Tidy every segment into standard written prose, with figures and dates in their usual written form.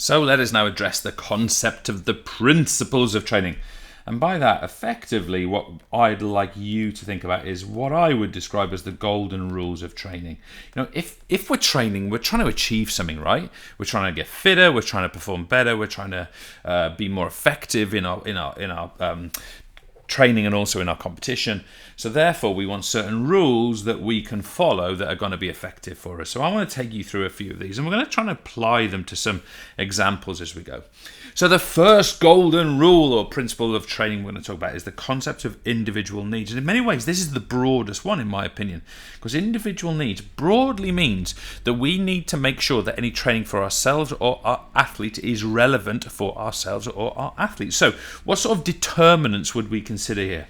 So let us now address the concept of the principles of training. And by that, effectively, what I'd like you to think about is what I would describe as the golden rules of training. If we're training, we're trying to achieve something, right? We're trying to get fitter, we're trying to perform better, we're trying to be more effective in our training and also in our competition. So therefore, we want certain rules that we can follow that are going to be effective for us. So I want to take you through a few of these, and we're going to try and apply them to some examples as we go. So the first golden rule or principle of training we're going to talk about is the concept of individual needs. And in many ways, this is the broadest one, in my opinion, because individual needs broadly means that we need to make sure that any training for ourselves or our athlete is relevant for ourselves or our athletes. So what sort of determinants would we consider here?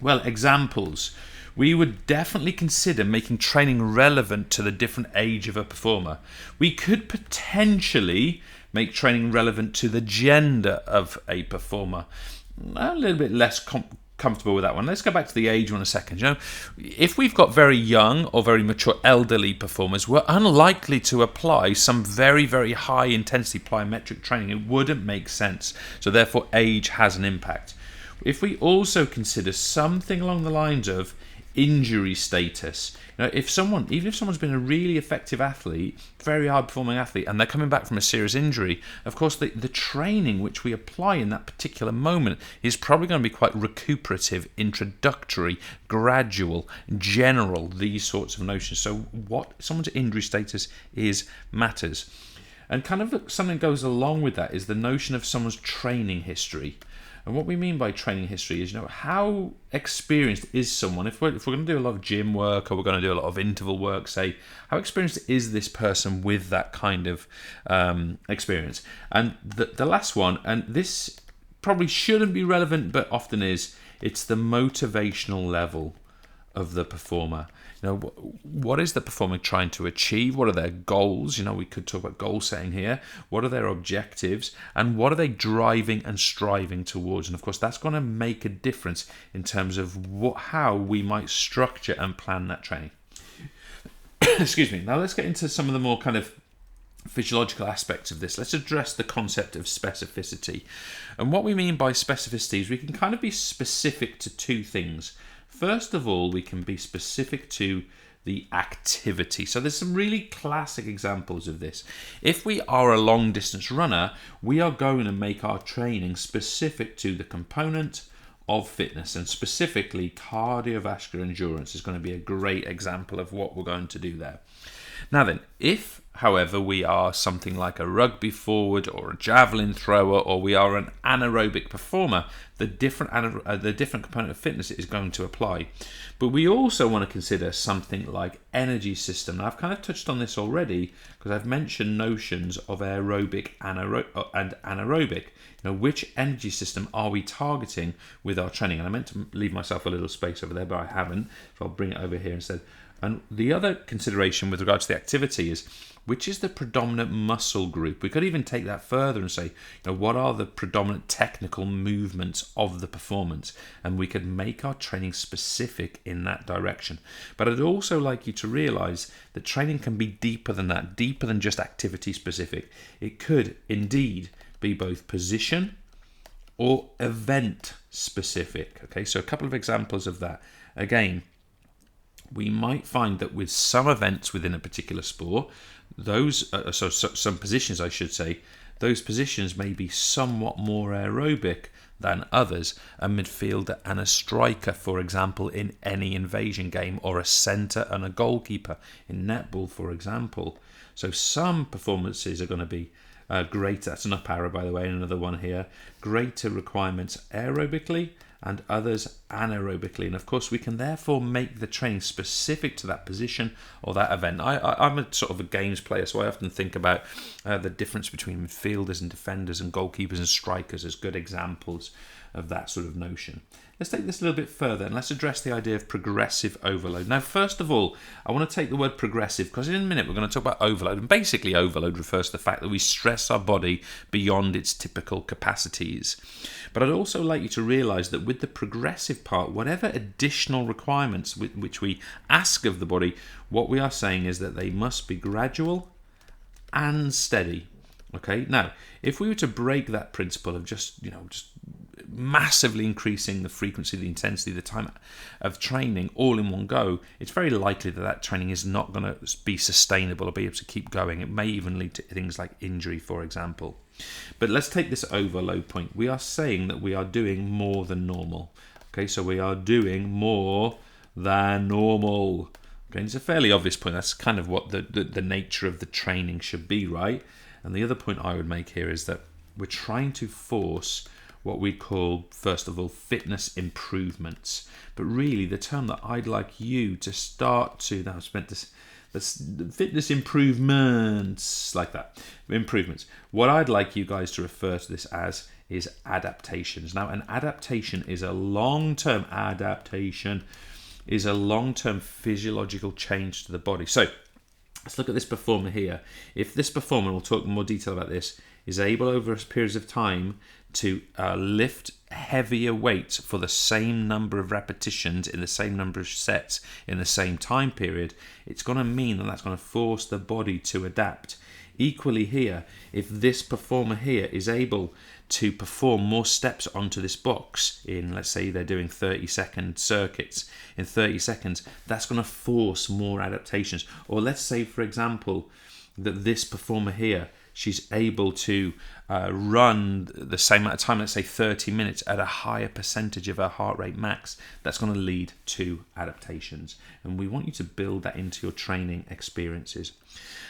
Well, examples. We would definitely consider making training relevant to the different age of a performer. We could potentially make training relevant to the gender of a performer. I'm a little bit less comfortable with that one. Let's go back to the age one a second. If we've got very young or very mature elderly performers, we're unlikely to apply some very, very high intensity plyometric training. It wouldn't make sense. So therefore, age has an impact. If we also consider something along the lines of injury status, even if someone's been a really effective athlete, very high performing athlete, and they're coming back from a serious injury, of course the training which we apply in that particular moment is probably going to be quite recuperative, introductory, gradual, general, these sorts of notions. So what someone's injury status is matters. And kind of something that goes along with that is the notion of someone's training history. And what we mean by training history is, how experienced is someone? If we're going to do a lot of gym work or we're going to do a lot of interval work, say, how experienced is this person with that kind of experience? And the last one, and this probably shouldn't be relevant, but often is, it's the motivational level of the performer. What is the performer trying to achieve? What are their goals? We could talk about goal setting here. What are their objectives? And what are they driving and striving towards? And of course, that's going to make a difference in terms of how we might structure and plan that training. Excuse me. Now let's get into some of the more kind of physiological aspects of this. Let's address the concept of specificity. And what we mean by specificity is we can kind of be specific to two things. First of all, we can be specific to the activity. So there's some really classic examples of this. If we are a long distance runner, we are going to make our training specific to the component of fitness, and specifically cardiovascular endurance is going to be a great example of what we're going to do there. Now then, if, however, we are something like a rugby forward or a javelin thrower, or we are an anaerobic performer, the different component of fitness is going to apply. But we also want to consider something like energy system. Now, I've kind of touched on this already because I've mentioned notions of aerobic and anaerobic. Which energy system are we targeting with our training? And I meant to leave myself a little space over there, but I haven't. So I'll bring it over here instead. And the other consideration with regard to the activity is, which is the predominant muscle group? We could even take that further and say, what are the predominant technical movements of the performance? And we could make our training specific in that direction. But I'd also like you to realize that training can be deeper than that, deeper than just activity specific. It could indeed be both position or event specific. Okay, so a couple of examples of that. Again, we might find that with some events within a particular sport, some positions, I should say, those positions may be somewhat more aerobic than others. A midfielder and a striker, for example, in any invasion game, or a centre and a goalkeeper in netball, for example. So some performances are going to be greater. That's an up arrow, by the way, and another one here. Greater requirements aerobically, and others anaerobically. And of course, we can therefore make the training specific to that position or that event. I'm a sort of a games player, so I often think about the difference between midfielders and defenders and goalkeepers and strikers as good examples of that sort of notion. Let's take this a little bit further and let's address the idea of progressive overload. Now, first of all, I want to take the word progressive because in a minute we're going to talk about overload. And basically, overload refers to the fact that we stress our body beyond its typical capacities. But I'd also like you to realize that with the progressive part, whatever additional requirements which we ask of the body, what we are saying is that they must be gradual and steady. Okay, now if we were to break that principle of just massively increasing the frequency, the intensity, the time of training all in one go, it's very likely that that training is not going to be sustainable or be able to keep going. It may even lead to things like injury, for example. But let's take this overload point. We are saying that we are doing more than normal. Okay, so we are doing more than normal. Okay, it's a fairly obvious point. That's kind of what the nature of the training should be, right? And the other point I would make here is that we're trying to force what we call, first of all, fitness improvements. But really, the term that I'd like you to start to, now I've spent this fitness improvements, like that, improvements. What I'd like you guys to refer to this as is adaptations. Now, an adaptation is a long-term physiological change to the body. So let's look at this performer here. If this performer, we'll talk in more detail about this, is able over periods of time to lift heavier weights for the same number of repetitions in the same number of sets in the same time period, it's going to mean that that's going to force the body to adapt. Equally here, if this performer here is able to perform more steps onto this box in, let's say they're doing 30-second circuits in 30 seconds, that's going to force more adaptations. Or let's say, for example, that this performer here, she's able to run the same amount of time, let's say 30 minutes, at a higher percentage of her heart rate max. That's going to lead to adaptations. And we want you to build that into your training experiences.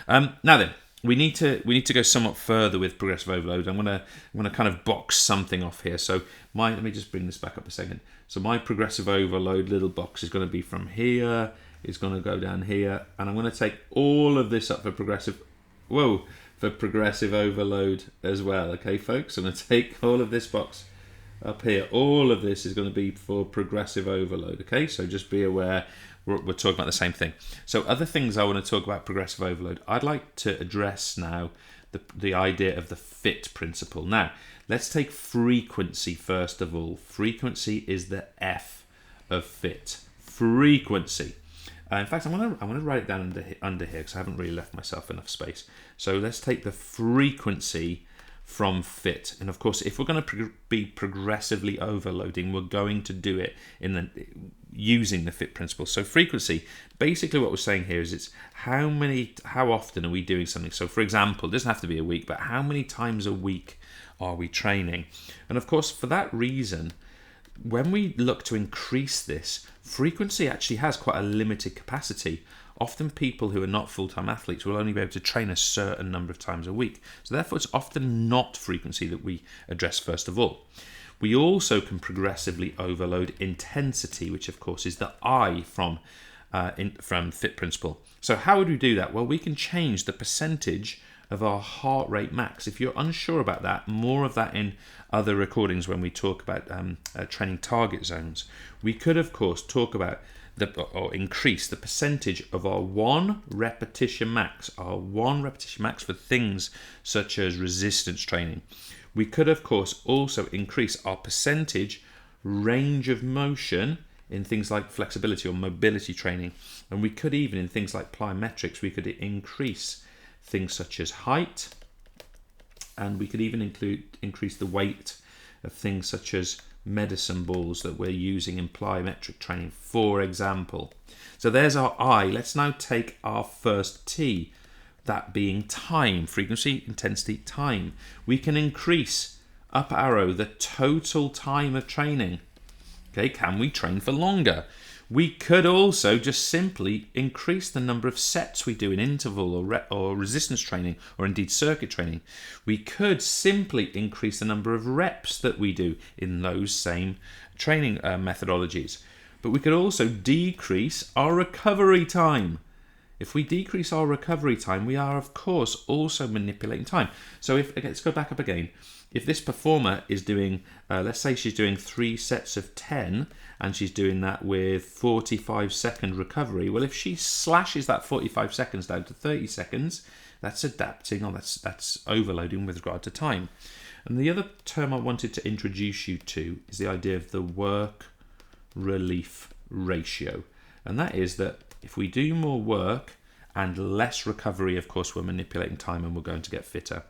Now then, we need to go somewhat further with progressive overload. I'm gonna kind of box something off here. So let me just bring this back up a second. So my progressive overload little box is going to be from here, it's going to go down here, and I'm going to take all of this up for progressive overload as well. Okay, folks, I'm going to take all of this box up here. All of this is going to be for progressive overload. Okay, so just be aware we're talking about the same thing. So other things I want to talk about progressive overload, I'd like to address now the idea of the fit principle. Now, let's take frequency first of all. Frequency is the F of fit. Frequency. In fact, I'm gonna write it down under here because I haven't really left myself enough space. So let's take the frequency from fit. And of course, if we're going to be progressively overloading, we're going to do it using the fit principle. So frequency, basically what we're saying here is it's how often are we doing something. So for example, it doesn't have to be a week, but how many times a week are we training? And of course, for that reason, when we look to increase this, frequency actually has quite a limited capacity. Often people who are not full-time athletes will only be able to train a certain number of times a week. So therefore, it's often not frequency that we address first of all. We also can progressively overload intensity, which of course is the I from fit principle. So how would we do that? Well, we can change the percentage of our heart rate max. If you're unsure about that, more of that in other recordings when we talk about training target zones. We could, of course, talk about or increase the percentage of our one repetition max for things such as resistance training. We could, of course, also increase our percentage range of motion in things like flexibility or mobility training. And we could even, in things like plyometrics, we could increase things such as height, and we could even increase the weight of things such as medicine balls that we're using in plyometric training, for example. So there's our I. Let's now take our first T, that being time. Frequency, intensity, time. We can increase, up arrow, the total time of training. Okay, can we train for longer? We could also just simply increase the number of sets we do in interval or resistance training, or indeed circuit training. We could simply increase the number of reps that we do in those same training methodologies. But we could also decrease our recovery time. If we decrease our recovery time, we are, of course, also manipulating time. So let's go back up again. If this performer is doing, let's say she's doing 3 sets of 10, and she's doing that with 45-second recovery, well, if she slashes that 45 seconds down to 30 seconds, that's adapting, or that's overloading with regard to time. And the other term I wanted to introduce you to is the idea of the work-relief ratio. And that is that if we do more work and less recovery. Of course, we're manipulating time and we're going to get fitter.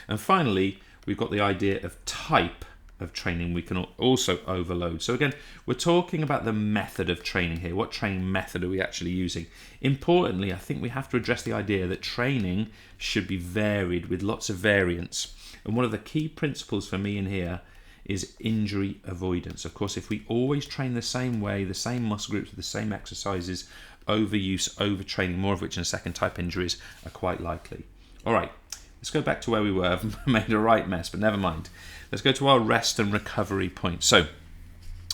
And finally, we've got the idea of type of training we can also overload. So again, we're talking about the method of training here. What training method are we actually using? Importantly, I think we have to address the idea that training should be varied with lots of variance. And one of the key principles for me in here is injury avoidance. Of course, if we always train the same way, the same muscle groups with the same exercises, overuse, overtraining, more of which in a second type injuries are quite likely. All right, let's go back to where we were. I've made a right mess, but never mind. Let's go to our rest and recovery point. So,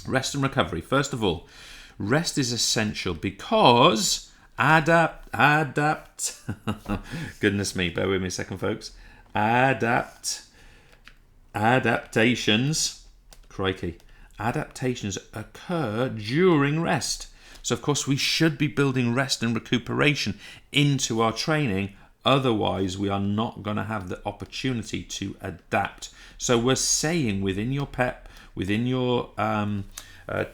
rest and recovery. First of all, rest is essential because adapt. Goodness me, bear with me a second, folks. Adaptations, crikey, adaptations occur during rest. So, of course, we should be building rest and recuperation into our training. Otherwise, we are not going to have the opportunity to adapt. So we're saying within your PEP, within your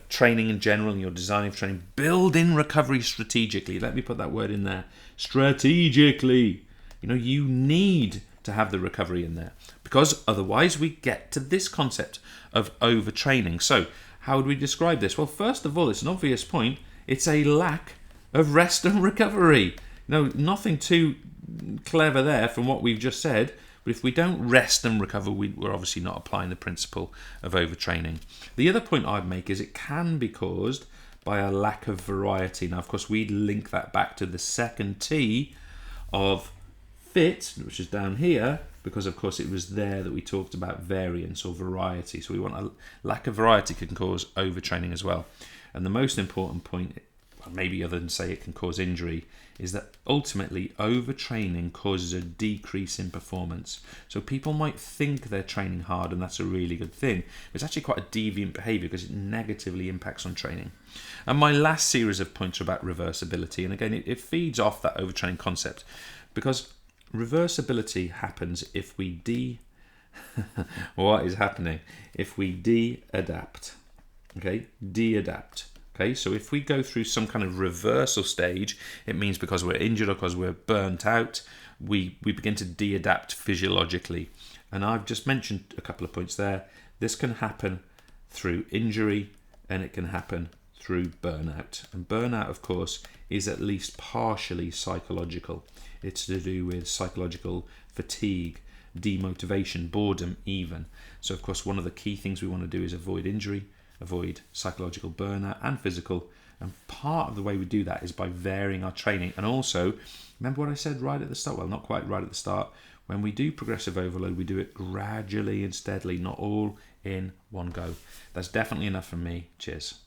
training in general, and your design of training, build in recovery strategically. Let me put that word in there. Strategically. You need to have the recovery in there, because otherwise we get to this concept of overtraining. So how would we describe this? Well, first of all, it's an obvious point. It's a lack of rest and recovery. Nothing too clever there from what we've just said, but if we don't rest and recover, we're obviously not applying the principle of overtraining. The other point I'd make is it can be caused by a lack of variety. Now, of course, we link that back to the second T of fit, which is down here, because of course it was there that we talked about variance or variety. So we want a lack of variety can cause overtraining as well. And the most important point, maybe other than say it can cause injury, is that ultimately overtraining causes a decrease in performance. So people might think they're training hard and that's a really good thing. It's actually quite a deviant behavior because it negatively impacts on training. And my last series of points are about reversibility. And again, it feeds off that overtraining concept, because reversibility happens if we what is happening? If we de-adapt. Okay, de-adapt. Okay, so if we go through some kind of reversal stage, it means because we're injured or because we're burnt out, we begin to de-adapt physiologically. And I've just mentioned a couple of points there. This can happen through injury and it can happen through burnout. And burnout, of course, is at least partially psychological. It's to do with psychological fatigue, demotivation, boredom even. So, of course, one of the key things we want to do is avoid injury, avoid psychological burnout and physical. And part of the way we do that is by varying our training. And also, remember what I said right at the start? Well, not quite right at the start. When we do progressive overload, we do it gradually and steadily, not all in one go. That's definitely enough from me. Cheers.